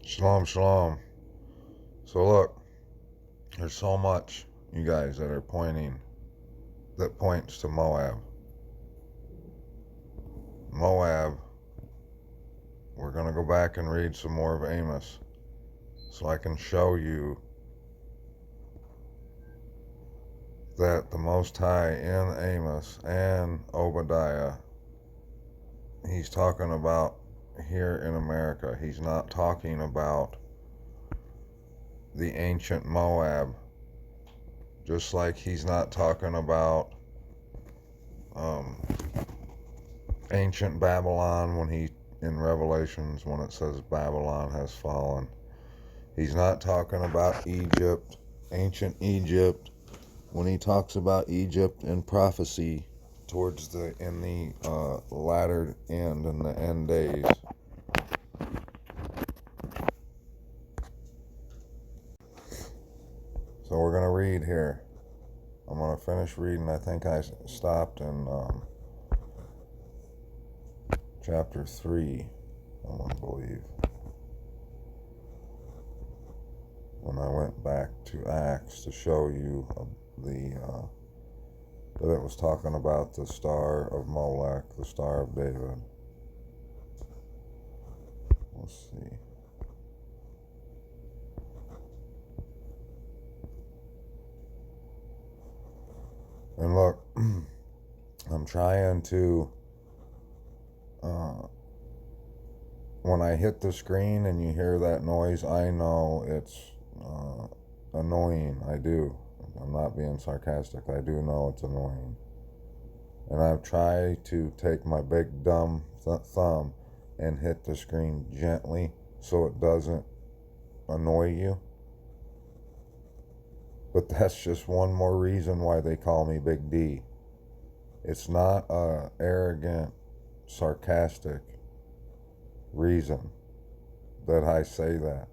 Shalom, shalom. So look, there's so much, you guys, that points to Moab. Moab, we're going to go back and read some more of Amos so I can show you that the Most High in Amos and Obadiah, he's talking about here in America. He's not talking about the ancient Moab, just like he's not talking about um, ancient Babylon in Revelations, when it says Babylon has fallen. He's not talking about Egypt, ancient Egypt, when he talks about Egypt in prophecy in the latter end, in the end days. So we're going to read here. I'm going to finish reading. I think I stopped in chapter 3, I want to believe, when I went back to Acts to show you that it was talking about the star of Molech, the star of David. Let's see. And look, I'm trying to, when I hit the screen and you hear that noise, I know it's annoying. I do. I'm not being sarcastic. I do know it's annoying. And I've tried to take my big dumb thumb and hit the screen gently so it doesn't annoy you. But that's just one more reason why they call me Big D. It's not a arrogant, sarcastic reason that I say that.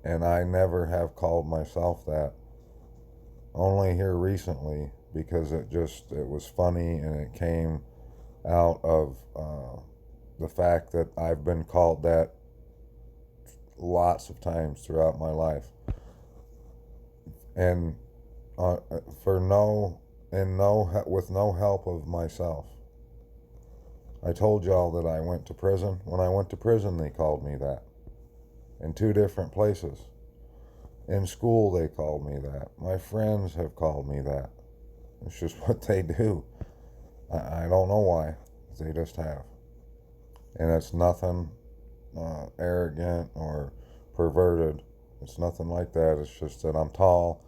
And I never have called myself that. Only here recently, because it was funny, and it came out of the fact that I've been called that lots of times throughout my life. And with no help of myself. I told y'all that I went to prison. When I went to prison, they called me that. In 2 different places. In school, they called me that. My friends have called me that. It's just what they do. I don't know why. They just have. And it's nothing arrogant or perverted. It's nothing like that. It's just that I'm tall.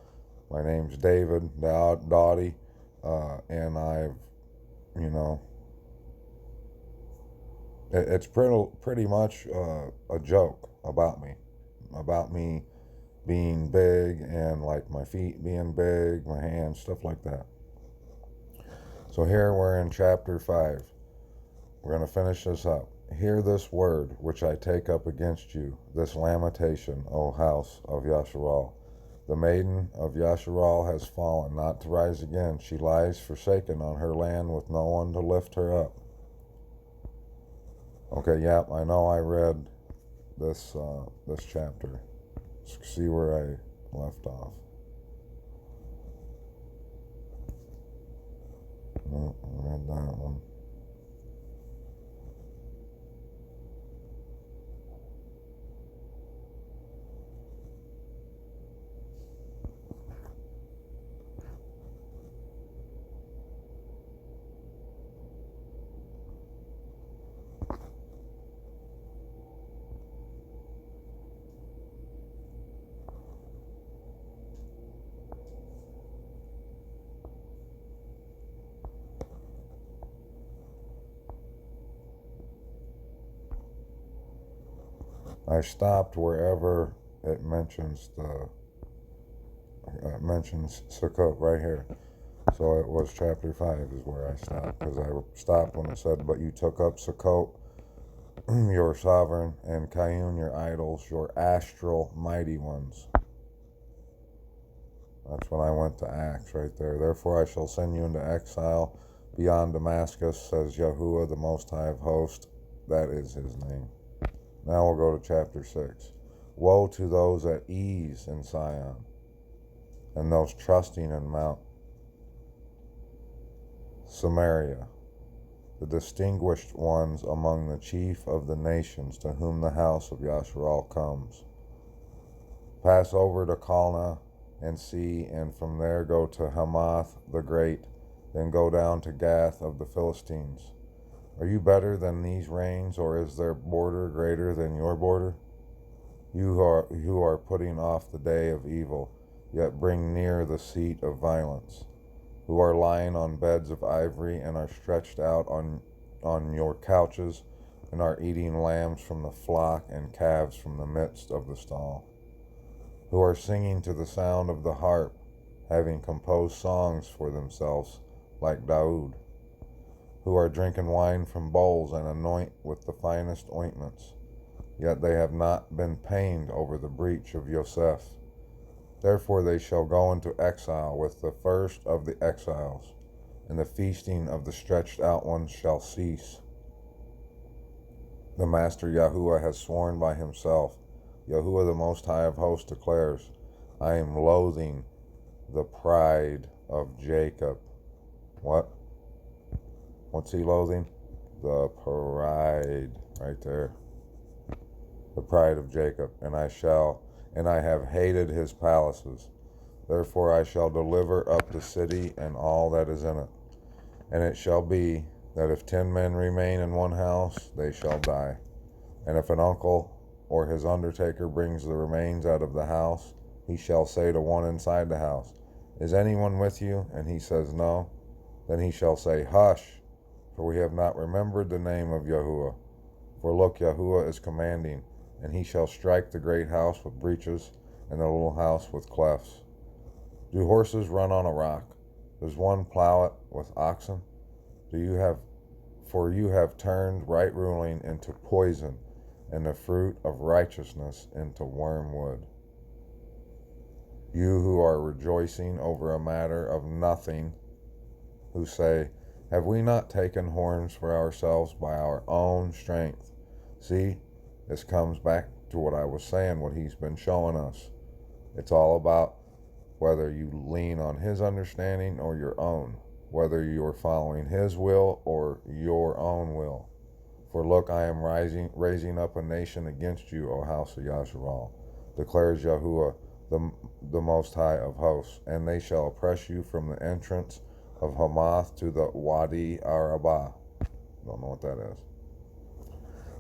My name's David Dottie, and I've, it's pretty much a joke about me being big, and like my feet being big, my hands, stuff like that. So here we're in chapter 5. We're going to finish this up. Hear this word which I take up against you, this lamentation, O house of Yasharal. The maiden of Yasharal has fallen, not to rise again. She lies forsaken on her land with no one to lift her up. Okay, yep, I know I read this chapter. Let's see where I left off. No, I read that one. I stopped wherever it mentions Sukkot right here. So it was chapter 5 is where I stopped, because I stopped when it said, but you took up Sukkot, your sovereign, and Kayun, your idols, your astral mighty ones. That's when I went to Acts right there. Therefore I shall send you into exile beyond Damascus, says Yahuwah, the Most High of Hosts. That is his name. Now we'll go to chapter 6. Woe to those at ease in Sion, and those trusting in Mount Samaria, the distinguished ones among the chief of the nations, to whom the house of Yasharal comes. Pass over to Calneh and see, and from there go to Hamath the Great, then go down to Gath of the Philistines. Are you better than these reigns, or is their border greater than your border? You who are putting off the day of evil, yet bring near the seat of violence, who are lying on beds of ivory and are stretched out on your couches, and are eating lambs from the flock and calves from the midst of the stall, who are singing to the sound of the harp, having composed songs for themselves like Daoud, who are drinking wine from bowls and anoint with the finest ointments, yet they have not been pained over the breach of Yosef. Therefore they shall go into exile with the first of the exiles, and the feasting of the stretched out ones shall cease. The Master Yahuwah has sworn by himself. Yahuwah the Most High of Hosts declares, I am loathing the pride of Jacob. What? What's he loathing? The pride, right there. The pride of Jacob, and I have hated his palaces. Therefore I shall deliver up the city and all that is in it. And it shall be that if 10 men remain in one house, they shall die. And if an uncle or his undertaker brings the remains out of the house, he shall say to one inside the house, Is anyone with you? And he says, No. Then he shall say, Hush, for we have not remembered the name of Yahuwah. For look, Yahuwah is commanding, and he shall strike the great house with breaches, and the little house with clefts. Do horses run on a rock? Does one plow it with oxen? For you have turned right ruling into poison, and the fruit of righteousness into wormwood. You who are rejoicing over a matter of nothing, who say, Have we not taken horns for ourselves by our own strength? See, this comes back to what I was saying, what he's been showing us. It's all about whether you lean on his understanding or your own, whether you are following his will or your own will. For look, I am raising up a nation against you, O house of Yasharal, declares Yahuwah, the Most High of Hosts, and they shall oppress you from the entrance of Hamath to the Wadi Arabah. Don't know what that is.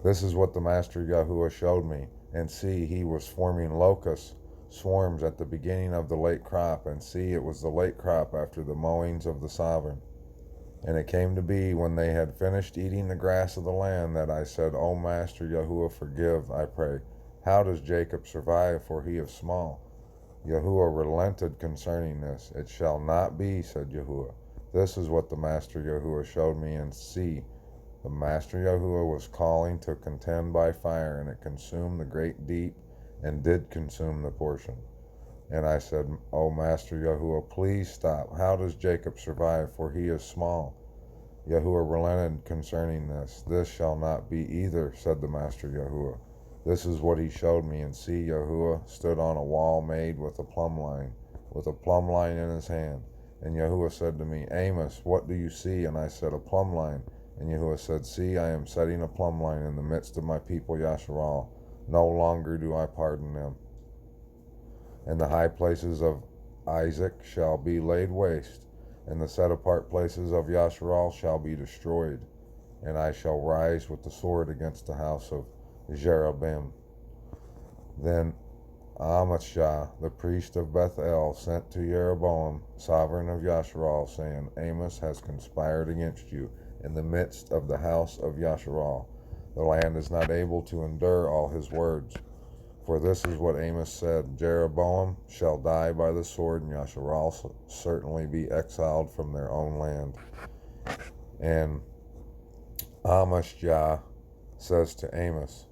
This is what the Master Yahuwah showed me, and see, he was forming locust swarms at the beginning of the late crop, and see, it was the late crop after the mowings of the sovereign. And it came to be, when they had finished eating the grass of the land, that I said, O Master Yahuwah, forgive, I pray. How does Jacob survive, for he is small? Yahuwah relented concerning this. It shall not be, said Yahuwah. This is what the Master Yahuwah showed me, and see, the Master Yahuwah was calling to contend by fire, and it consumed the great deep, and did consume the portion. And I said, O Master Yahuwah, please stop. How does Jacob survive, for he is small? Yahuwah relented concerning this. This shall not be either, said the Master Yahuwah. This is what he showed me, and see, Yahuwah stood on a wall made with a plumb line in his hand. And Yahuwah said to me, Amos, what do you see? And I said, a plumb line. And Yahuwah said, See, I am setting a plumb line in the midst of my people Yasharal. No longer do I pardon them. And the high places of Isaac shall be laid waste, and the set apart places of Yasharal shall be destroyed. And I shall rise with the sword against the house of Jeroboam. Then Amashah, the priest of Bethel, sent to Jeroboam, sovereign of Yasharal, saying, Amos has conspired against you in the midst of the house of Yasharal. The land is not able to endure all his words. For this is what Amos said, Jeroboam shall die by the sword, and Yasharal certainly be exiled from their own land. And Amashah says to Amos,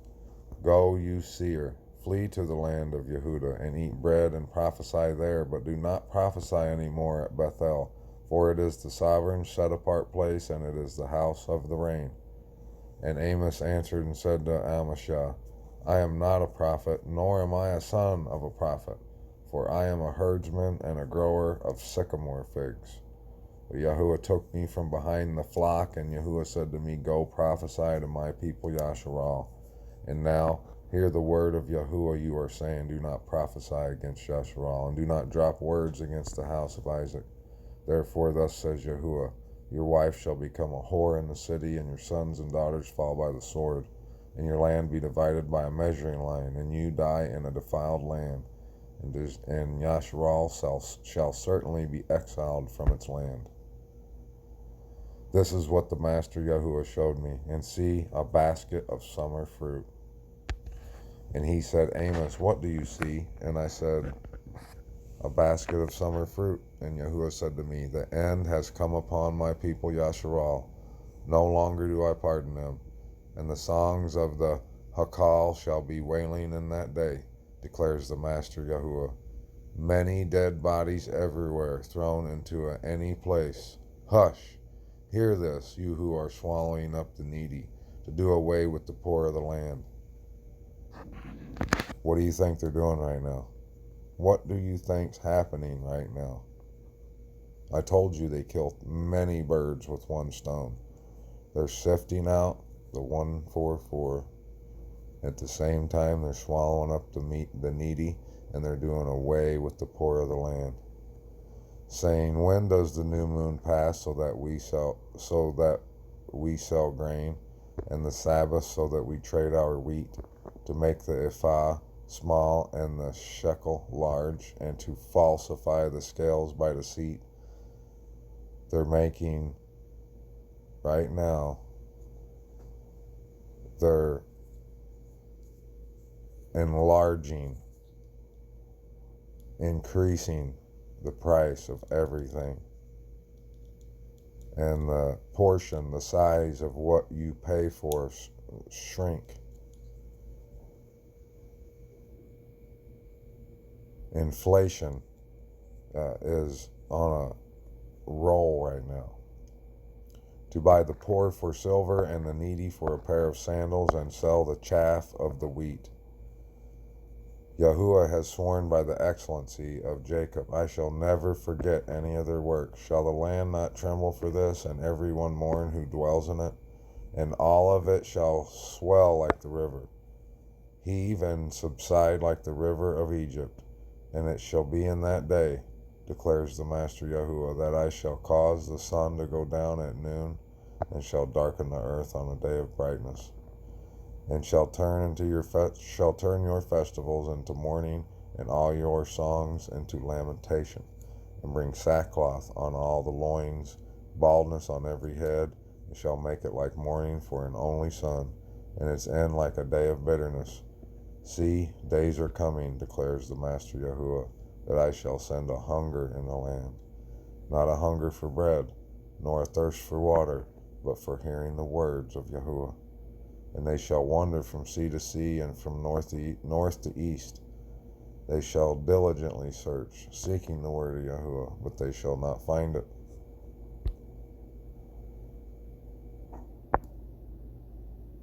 Go, you seer, flee to the land of Yehudah, and eat bread and prophesy there, but do not prophesy any more at Bethel, for it is the sovereign set-apart place, and it is the house of the rain. And Amos answered and said to Amashah, I am not a prophet, nor am I a son of a prophet, for I am a herdsman and a grower of sycamore figs. But Yahuwah took me from behind the flock, and Yahuwah said to me, Go prophesy to my people Yasharal. And now hear the word of Yahuwah you are saying, Do not prophesy against Yasharal, and do not drop words against the house of Isaac. Therefore thus says Yahuwah, Your wife shall become a whore in the city, and your sons and daughters fall by the sword, and your land be divided by a measuring line, and you die in a defiled land, and Yasharal shall certainly be exiled from its land. This is what the Master Yahuwah showed me, and see, a basket of summer fruit. And he said, Amos, what do you see? And I said, a basket of summer fruit. And Yahuwah said to me, The end has come upon my people Yasharal. No longer do I pardon them. And the songs of the Hakal shall be wailing in that day, declares the Master Yahuwah. Many dead bodies everywhere, thrown into any place. Hush! Hear this, you who are swallowing up the needy, to do away with the poor of the land. What do you think they're doing right now? What do you think's happening right now? I told you they killed many birds with one stone. They're sifting out the 144. At the same time, they're swallowing up the needy, and they're doing away with the poor of the land. Saying, When does the new moon pass so that we sell grain, and the Sabbath so that we trade our wheat, to make the ephah small and the shekel large, and to falsify the scales by deceit? They're making, right now, they're enlarging, increasing the price of everything. And the portion, the size of what you pay for shrink. Inflation is on a roll right now. To buy the poor for silver and the needy for a pair of sandals, and sell the chaff of the wheat. Yahuwah has sworn by the excellency of Jacob, I shall never forget any of their work. Shall the land not tremble for this, and every one mourn who dwells in it? And all of it shall swell like the river, heave and subside like the river of Egypt. And it shall be in that day, declares the Master Yahuwah, that I shall cause the sun to go down at noon, and shall darken the earth on a day of brightness, and shall turn your festivals into mourning, and all your songs into lamentation, and bring sackcloth on all the loins, baldness on every head, and shall make it like mourning for an only son, and its end like a day of bitterness. See, days are coming, declares the Master Yahuwah, that I shall send a hunger in the land, not a hunger for bread, nor a thirst for water, but for hearing the words of Yahuwah. And they shall wander from sea to sea, and from north to east. They shall diligently search, seeking the word of Yahuwah, but they shall not find it.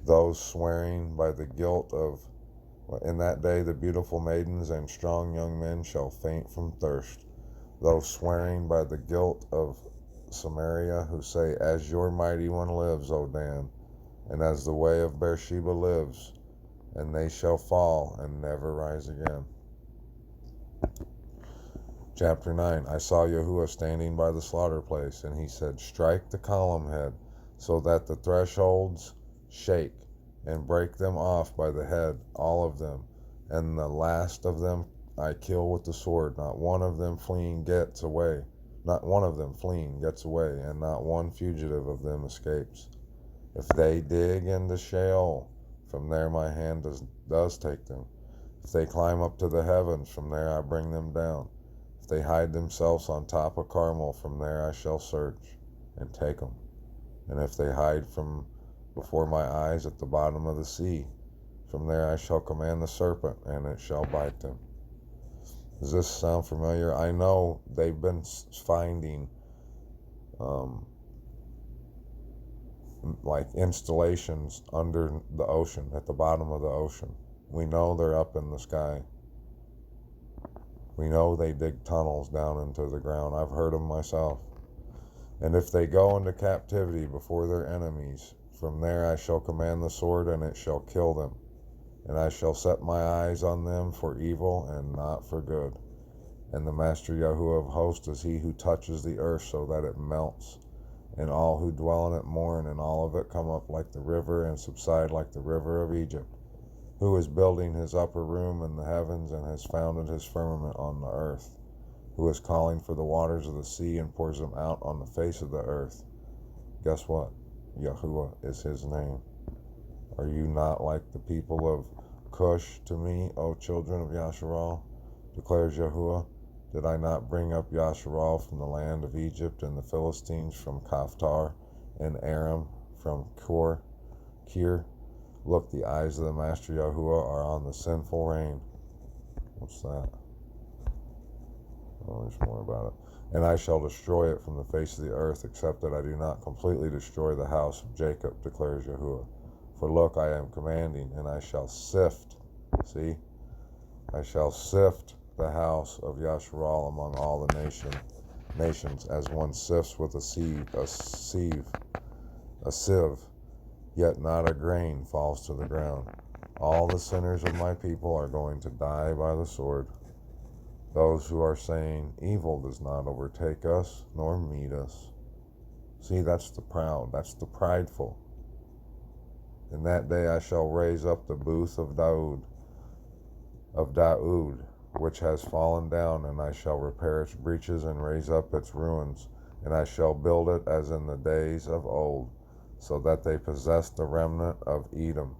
Those swearing by the guilt of In that day the beautiful maidens and strong young men shall faint from thirst. Those swearing by the guilt of Samaria, who say, As your mighty one lives, O Dan, and as the way of Beersheba lives, and they shall fall and never rise again. Chapter 9. I saw Yahuwah standing by the slaughter place, and he said, Strike the column head, so that the thresholds shake, and break them off by the head, all of them, and the last of them I kill with the sword. Not one of them fleeing gets away, and not one fugitive of them escapes. If they dig into Sheol, from there my hand does take them. If they climb up to the heavens, from there I bring them down. If they hide themselves on top of Carmel, from there I shall search and take them. And if they hide from before my eyes at the bottom of the sea, from there I shall command the serpent, and it shall bite them. Does this sound familiar? I know they've been finding like installations under the ocean, at the bottom of the ocean, We know they're up in the sky. We know they dig tunnels down into the ground. I've heard them myself. And if they go into captivity before their enemies, from there I shall command the sword, and it shall kill them. And I shall set my eyes on them for evil and not for good. And the Master Yahuwah of hosts is he who touches the earth so that it melts, and all who dwell in it mourn, and all of it come up like the river and subside like the river of Egypt, who is building his upper room in the heavens and has founded his firmament on the earth, who is calling for the waters of the sea and pours them out on the face of the earth. Guess what? Yahuwah is his name. Are you not like the people of Cush to me, O children of Yasharal? Declares Yahuwah. Did I not bring up Yasharal from the land of Egypt, and the Philistines from Kaphtar, and Aram from Kir? Look, the eyes of the Master Yahuwah are on the sinful rain. What's that? Oh, there's more about it. And I shall destroy it from the face of the earth, except that I do not completely destroy the house of Jacob, declares Yahuwah. For look, I am commanding, and I shall sift. See? I shall sift the house of Yasharal among all the nations, as one sifts with a sieve, yet not a grain falls to the ground. All the sinners of my people are going to die by the sword. Those who are saying, evil does not overtake us, nor meet us. See, that's the proud, that's the prideful. In that day I shall raise up the booth of Daud, which has fallen down, and I shall repair its breaches and raise up its ruins, and I shall build it as in the days of old, so that they possess the remnant of Edom.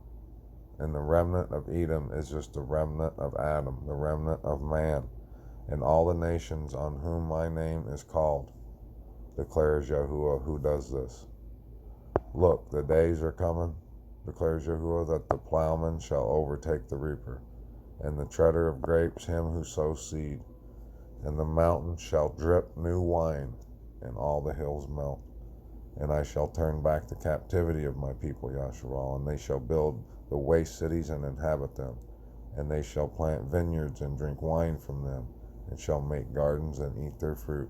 And the remnant of Edom is just the remnant of Adam, the remnant of man, and all the nations on whom my name is called, declares Yahuwah, who does this. Look, the days are coming, declares Yahuwah, that the plowman shall overtake the reaper, and the treader of grapes him who sows seed. And the mountains shall drip new wine, and all the hills melt. And I shall turn back the captivity of my people, Yasharal, and they shall build the waste cities and inhabit them. And they shall plant vineyards and drink wine from them, and shall make gardens and eat their fruit.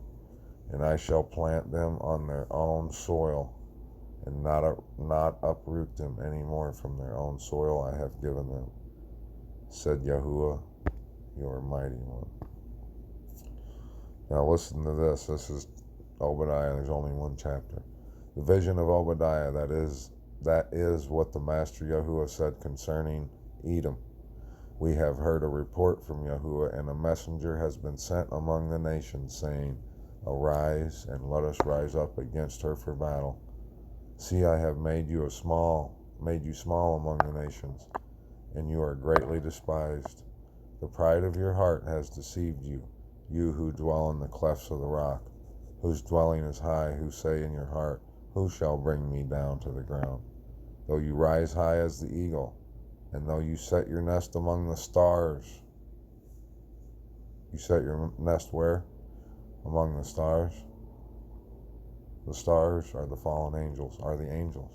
And I shall plant them on their own soil, and not uproot them any more from their own soil I have given them, said Yahuwah, your mighty one. Now listen to this. This is Obadiah. There's only one chapter. The vision of Obadiah, that is what the Master Yahuwah said concerning Edom. We have heard a report from Yahuwah, and a messenger has been sent among the nations, saying, Arise, and let us rise up against her for battle. See, I have made you small among the nations, and you are greatly despised. The pride of your heart has deceived you, you who dwell in the clefts of the rock, whose dwelling is high, who say in your heart, Who shall bring me down to the ground? Though you rise high as the eagle, and though you set your nest among the stars. You set your nest where? Among the stars. The stars are the fallen angels, are the angels.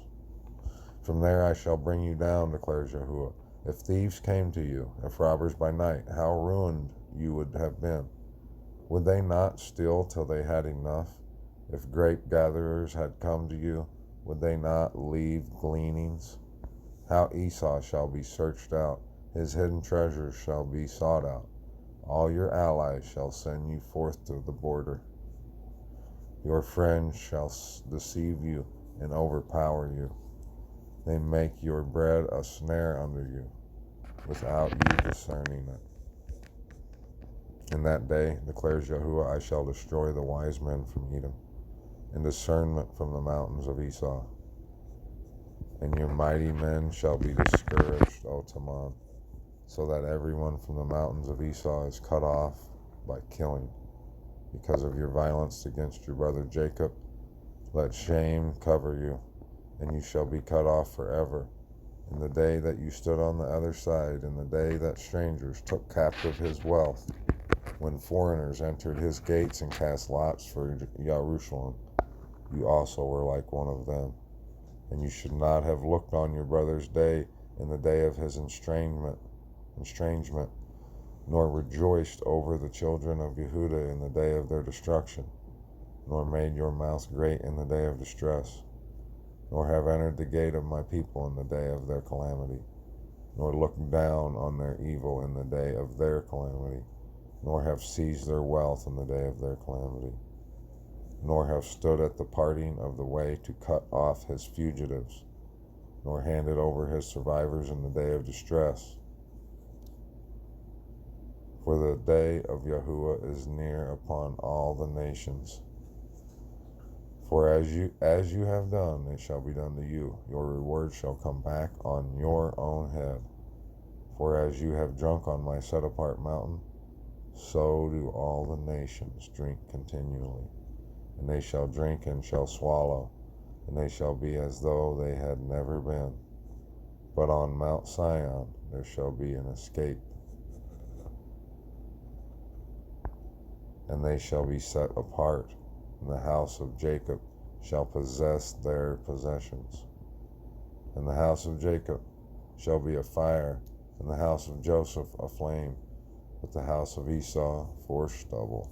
From there I shall bring you down, declares Yahuwah. If thieves came to you, if robbers by night, how ruined you would have been. Would they not steal till they had enough? If grape gatherers had come to you, would they not leave gleanings? How Esau shall be searched out, his hidden treasures shall be sought out. All your allies shall send you forth to the border. Your friends shall deceive you and overpower you. They make your bread a snare under you, without you discerning it. In that day, declares Yahuwah, I shall destroy the wise men from Edom, and discernment from the mountains of Esau. And your mighty men shall be discouraged, O Taman, so that everyone from the mountains of Esau is cut off by killing. Because of your violence against your brother Jacob, let shame cover you, and you shall be cut off forever. In the day that you stood on the other side, in the day that strangers took captive his wealth, when foreigners entered his gates and cast lots for Jerusalem, you also were like one of them. And you should not have looked on your brother's day in the day of his estrangement, estrangement, nor rejoiced over the children of Yehuda in the day of their destruction, nor made your mouth great in the day of distress, nor have entered the gate of my people in the day of their calamity, nor looked down on their evil in the day of their calamity, nor have seized their wealth in the day of their calamity, nor have stood at the parting of the way to cut off his fugitives, nor handed over his survivors in the day of distress. For the day of Yahuwah is near upon all the nations. For as you have done, it shall be done to you. Your reward shall come back on your own head. For as you have drunk on my set-apart mountain, so do all the nations drink continually. And they shall drink and shall swallow, and they shall be as though they had never been. But on Mount Sion there shall be an escape, and they shall be set apart, and the house of Jacob shall possess their possessions. And the house of Jacob shall be a fire, and the house of Joseph a flame, but the house of Esau for stubble.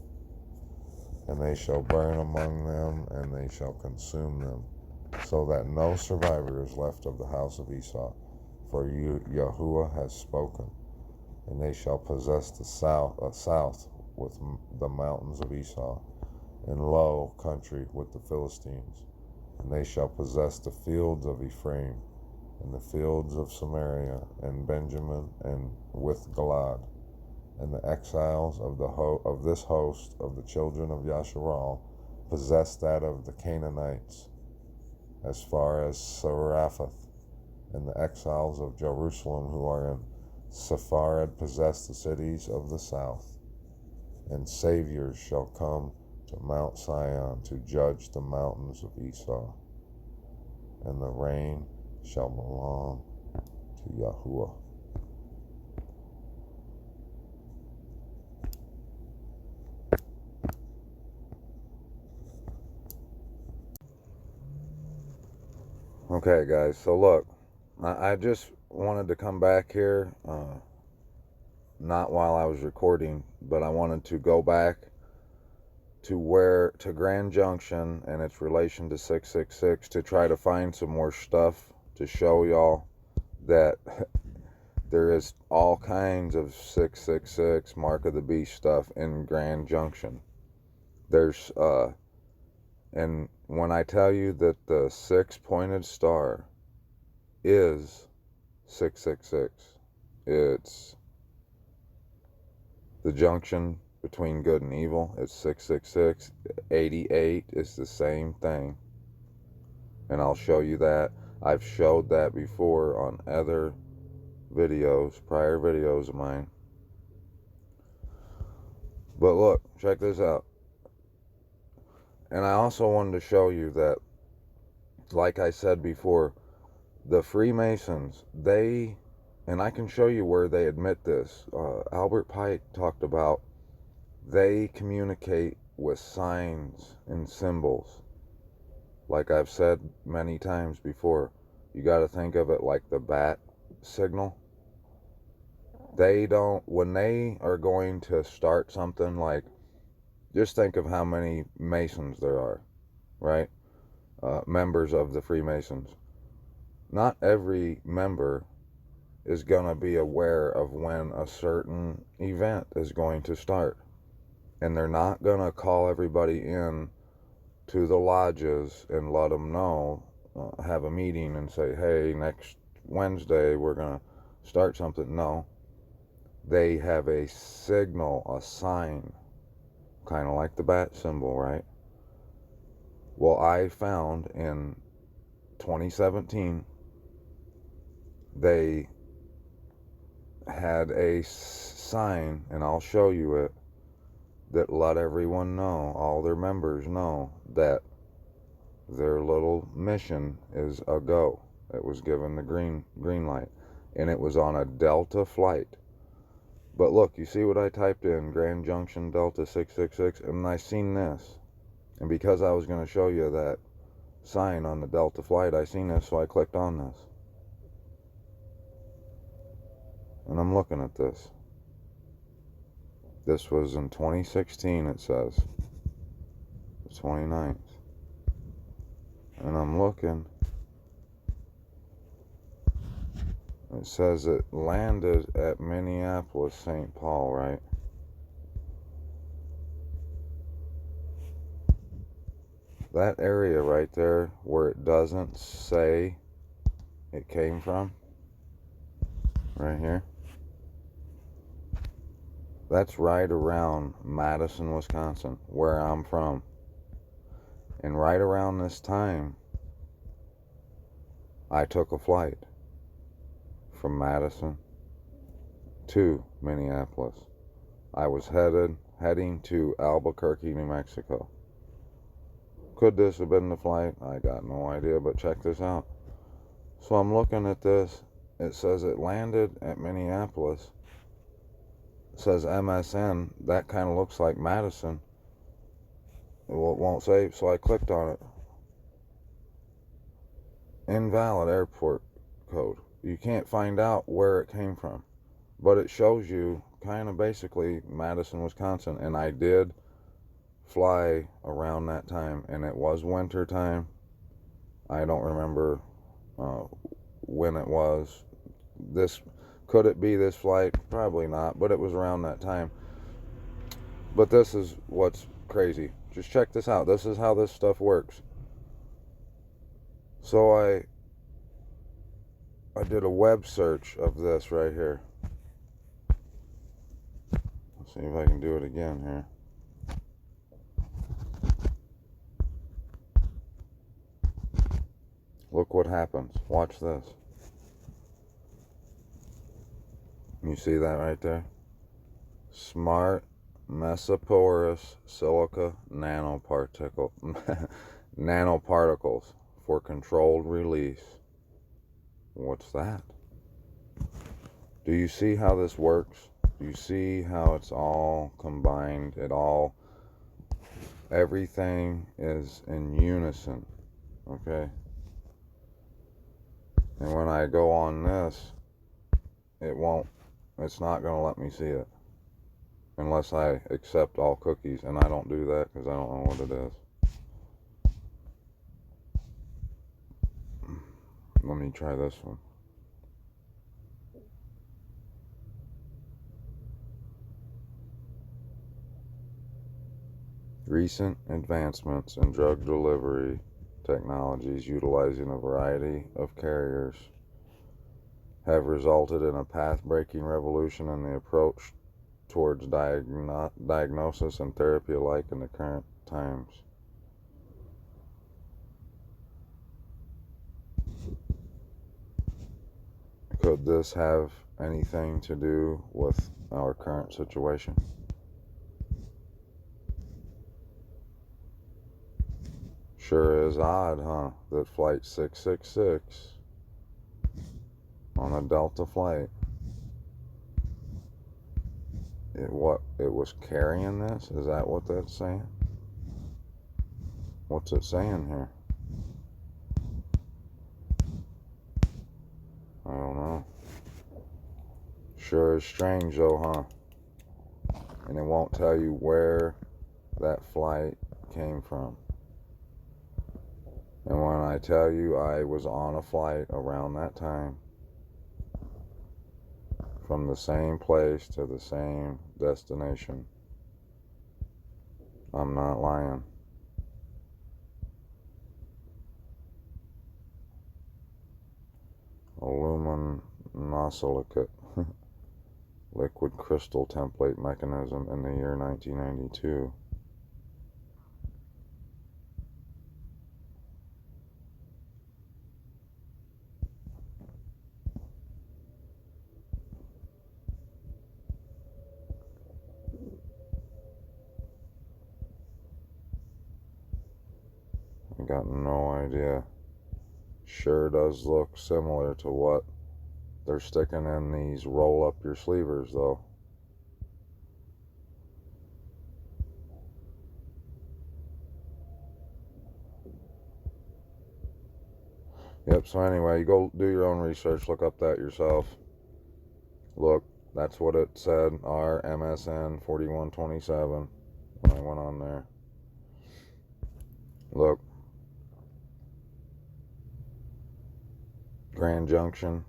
And they shall burn among them, and they shall consume them, so that no survivor is left of the house of Esau. For Yahuwah has spoken. And they shall possess the south with the mountains of Esau, and low country with the Philistines. And they shall possess the fields of Ephraim, and the fields of Samaria, and Benjamin, and with Gilad. And the exiles of this host of the children of Yasharal possess that of the Canaanites, as far as Seraphath. And the exiles of Jerusalem who are in Sepharad possess the cities of the south. And saviors shall come to Mount Sion to judge the mountains of Esau. And the reign shall belong to Yahuwah. Okay, guys, so look, I just wanted to come back here, not while I was recording, but I wanted to go back to Grand Junction and its relation to 666 to try to find some more stuff to show y'all that there is all kinds of 666 Mark of the Beast stuff in Grand Junction. There's and when I tell you that the six-pointed star is 666, it's the junction between good and evil. It's 666. 88 is the same thing, and I'll show you that. I've showed that before on other videos, prior videos of mine. But look, check this out. And I also wanted to show you that, like I said before, the Freemasons, and I can show you where they admit this. Albert Pike talked about they communicate with signs and symbols. Like I've said many times before, you got to think of it like the bat signal. They don't, when they are going to start something, like, just think of how many Masons there are, right? Members of the Freemasons. Not every member is going to be aware of when a certain event is going to start. And they're not going to call everybody in to the lodges and let them know, have a meeting and say, hey, next Wednesday we're going to start something. No. They have a signal, a sign, kind of like the bat symbol, right? Well, I found in 2017 they had a sign, and I'll show you it, that let everyone know, all their members know, that their little mission is a go. It was given the green light, and it was on a Delta flight. But look, you see what I typed in, Grand Junction Delta 666, and I seen this. And because I was going to show you that sign on the Delta flight, I seen this, so I clicked on this. And I'm looking at this. This was in 2016, it says. The 29th. And I'm looking. It says it landed at Minneapolis, St. Paul, right? That area right there where it doesn't say it came from, right here, that's right around Madison, Wisconsin, where I'm from. And right around this time, I took a flight from Madison to Minneapolis. I was heading to Albuquerque, New Mexico. Could this have been the flight? I got no idea, but check this out. So I'm looking at this. It says it landed at Minneapolis. It says MSN. That kind of looks like Madison. Well, it won't save, so I clicked on it. Invalid airport code. You can't find out where it came from, but it shows you kind of basically Madison, Wisconsin. And I did fly around that time, and it was winter time. I don't remember when it was. Could it be this flight? Probably not, but it was around that time. But this is what's crazy. Just check this out. This is how this stuff works. So I did a web search of this right here. Let's see if I can do it again here. Look what happens. Watch this. You see that right there? Smart mesoporous silica nanoparticles for controlled release. What's that? Do you see how this works? Do you see how it's all combined? Everything is in unison, okay? And when I go on this, it's not going to let me see it unless I accept all cookies, and I don't do that because I don't know what it is. Let me try this one. Recent advancements in drug delivery technologies utilizing a variety of carriers have resulted in a path-breaking revolution in the approach towards diagnosis and therapy alike in the current times. Could this have anything to do with our current situation? Sure is odd, huh? That Flight 666 on a Delta flight, it was carrying this? Is that what that's saying? What's it saying here? I don't know. Sure is strange though, huh? And it won't tell you where that flight came from. And when I tell you I was on a flight around that time, from the same place to the same destination, I'm not lying. Aluminosilicate liquid crystal template mechanism in the year 1992. I got no idea. Sure does look similar to what they're sticking in these roll up your sleevers though. Yep, so anyway, you go do your own research, look up that yourself. Look, that's what it said, our MSN 4127 when I went on there. Look, Grand Junction.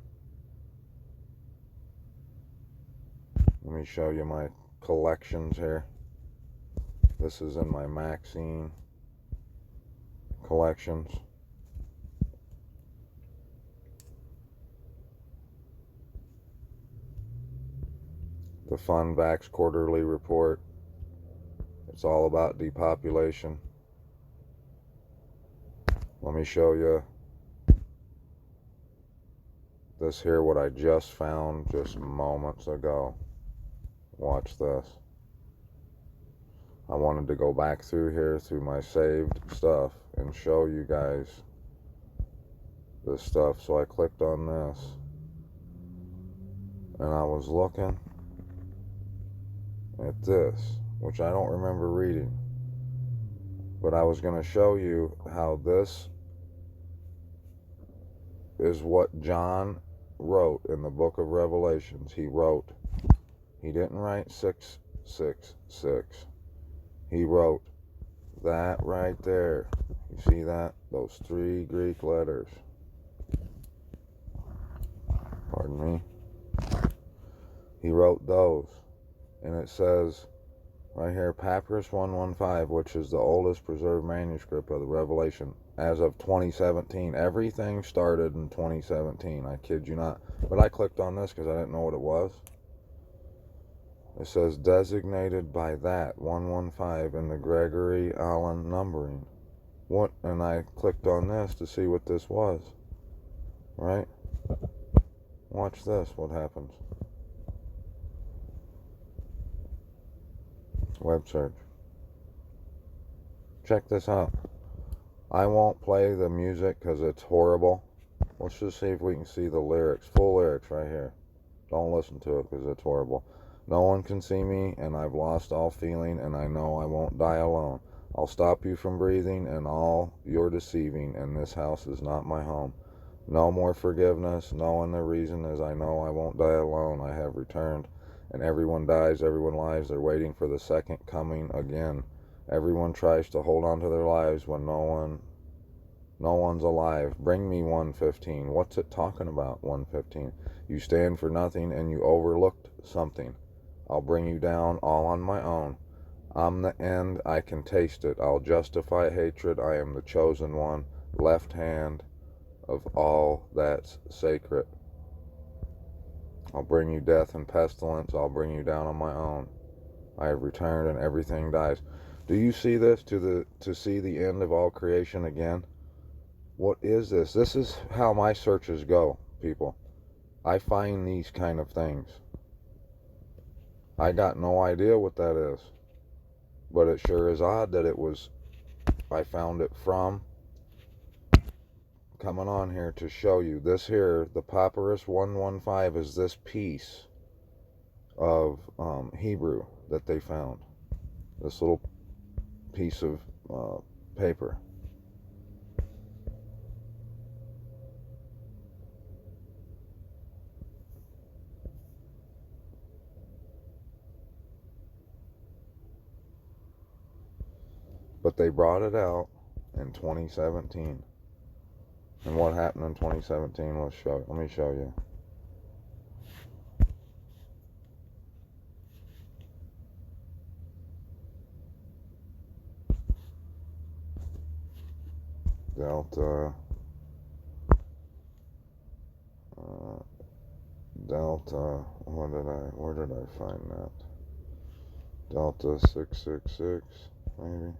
Let me show you my collections here. This is in my Maxine collections. The Fun Vax Quarterly Report. It's all about depopulation. Let me show you this here, what I just found just moments ago. Watch this. I wanted to go back through here through my saved stuff and show you guys this stuff. So I clicked on this and I was looking at this, which I don't remember reading, but I was going to show you how this is what John wrote in the book of Revelations. He didn't write 666. He wrote that right there. You see that? Those 3 Greek letters. Pardon me. He wrote those. And it says right here, Papyrus 115, which is the oldest preserved manuscript of the Revelation as of 2017. Everything started in 2017. I kid you not. But I clicked on this because I didn't know what it was. It says designated by that 115 in the Gregory Allen numbering. What? And I clicked on this to see what this was. Right? Watch this. What happens? Web search. Check this out. I won't play the music because it's horrible. Let's just see if we can see the lyrics. Full lyrics right here. Don't listen to it because it's horrible. No one can see me, and I've lost all feeling, and I know I won't die alone. I'll stop you from breathing, and all you're deceiving, and this house is not my home. No more forgiveness, knowing the reason is I know I won't die alone. I have returned, and everyone dies, everyone lies. They're waiting for the second coming again. Everyone tries to hold on to their lives when no one's alive. Bring me 115. What's it talking about, 115? You stand for nothing, and you overlooked something. I'll bring you down all on my own. I'm the end, I can taste it. I'll justify hatred, I am the chosen one, left hand of all that's sacred. I'll bring you death and pestilence, I'll bring you down on my own. I have returned and everything dies. Do you see this? To see the end of all creation again? What is this? This is how my searches go, people. I find these kind of things. I got no idea what that is, but it sure is odd that I found it from coming on here to show you this here. The Papyrus 115 is this piece of Hebrew that they found, this little piece of paper. But they brought it out in 2017. And what happened in 2017? Let me show you. Delta, where did I find that? Delta 666, maybe.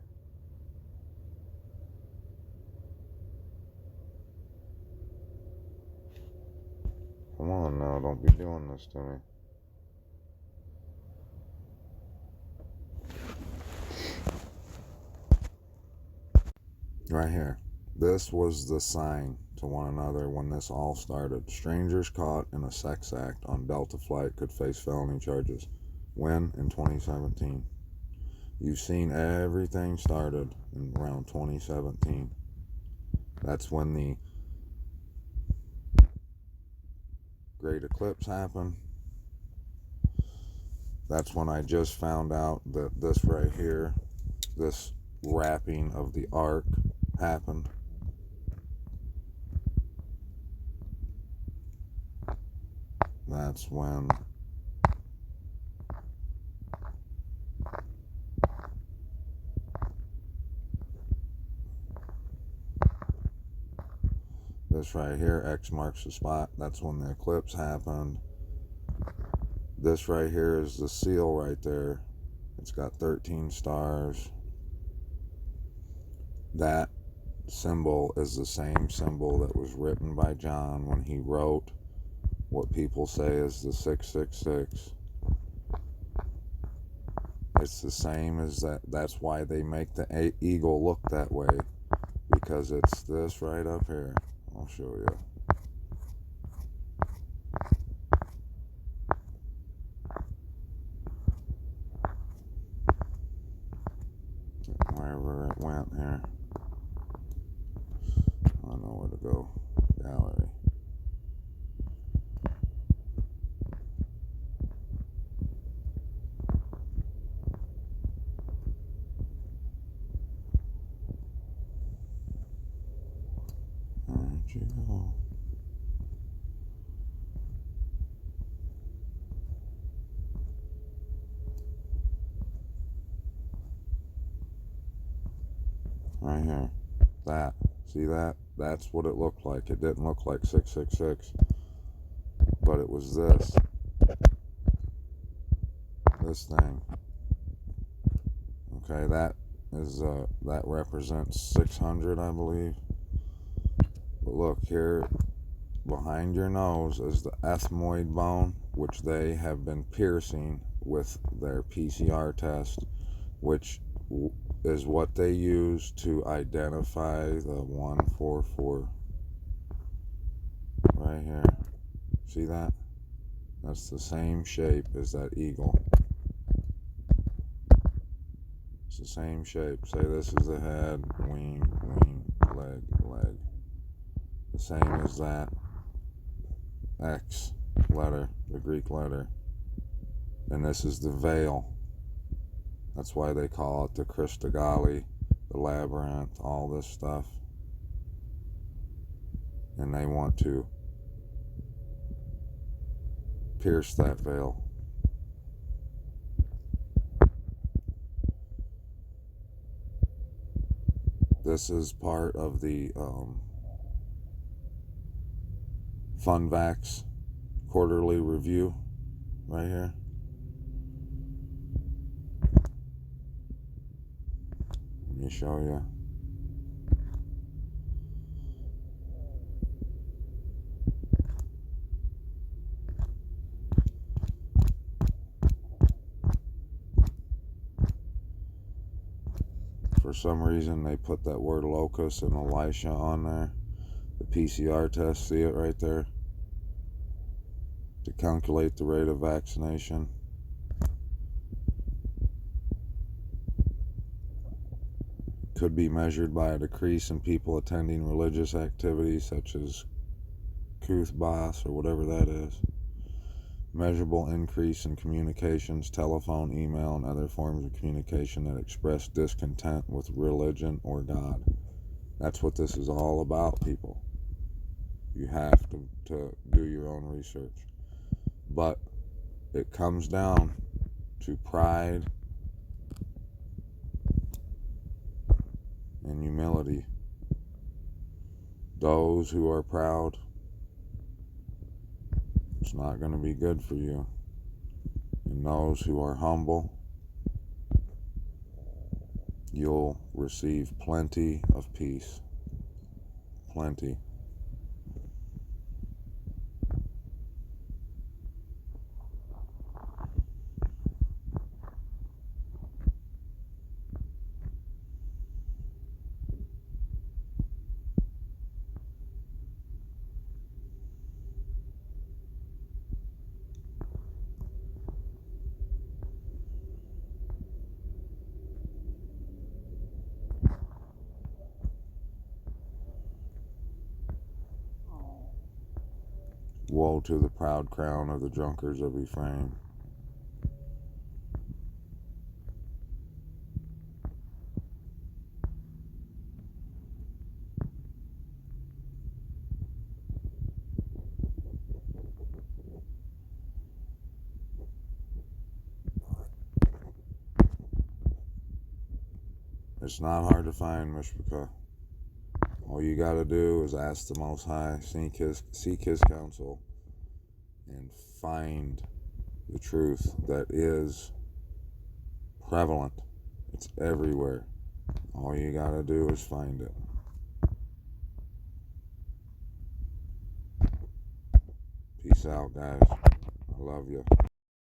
Come on now, don't be doing this to me. Right here. This was the sign to one another when this all started. Strangers caught in a sex act on Delta flight could face felony charges. When? In 2017. You've seen everything started in around 2017. That's when the Great Eclipse happened. That's when I just found out that this right here, this wrapping of the ark happened. That's when this right here, X marks the spot, that's when the eclipse happened. This right here is the seal right there. It's got 13 stars. That symbol is the same symbol that was written by John when he wrote what people say is the 666. It's the same as that. That's why they make the eagle look that way, because it's this right up here. I'll show you. Wherever it went here. I don't know where to go. Gallery. Where'd you go? Right here. That. See that? That's what it looked like. It didn't look like 666. But it was this. This thing. Okay, that is that represents 600, I believe. But look here, behind your nose is the ethmoid bone, which they have been piercing with their PCR test, which is what they use to identify the 144. Right here. See that? That's the same shape as that eagle. It's the same shape. Say this is the head, wing, wing, leg, leg. The same as that X letter, the Greek letter. And this is the veil. That's why they call it the Christogali, the labyrinth, all this stuff. And they want to pierce that veil. This is part of the FunVax quarterly review right here. Let me show you. For some reason they put that word locus and Elisha on there. The PCR test, see it right there? To calculate the rate of vaccination. Could be measured by a decrease in people attending religious activities such as Kuth Bas or whatever that is. Measurable increase in communications, telephone, email, and other forms of communication that express discontent with religion or God. That's what this is all about, people. You have to do your own research. But it comes down to pride and humility. Those who are proud, it's not going to be good for you. And those who are humble, you'll receive plenty of peace. Plenty. Woe to the proud crown of the drunkards of Ephraim. It's not hard to find, Mishpaka. All you got to do is ask the Most High, seek His counsel, and find the truth that is prevalent. It's everywhere. All you got to do is find it. Peace out, guys. I love you.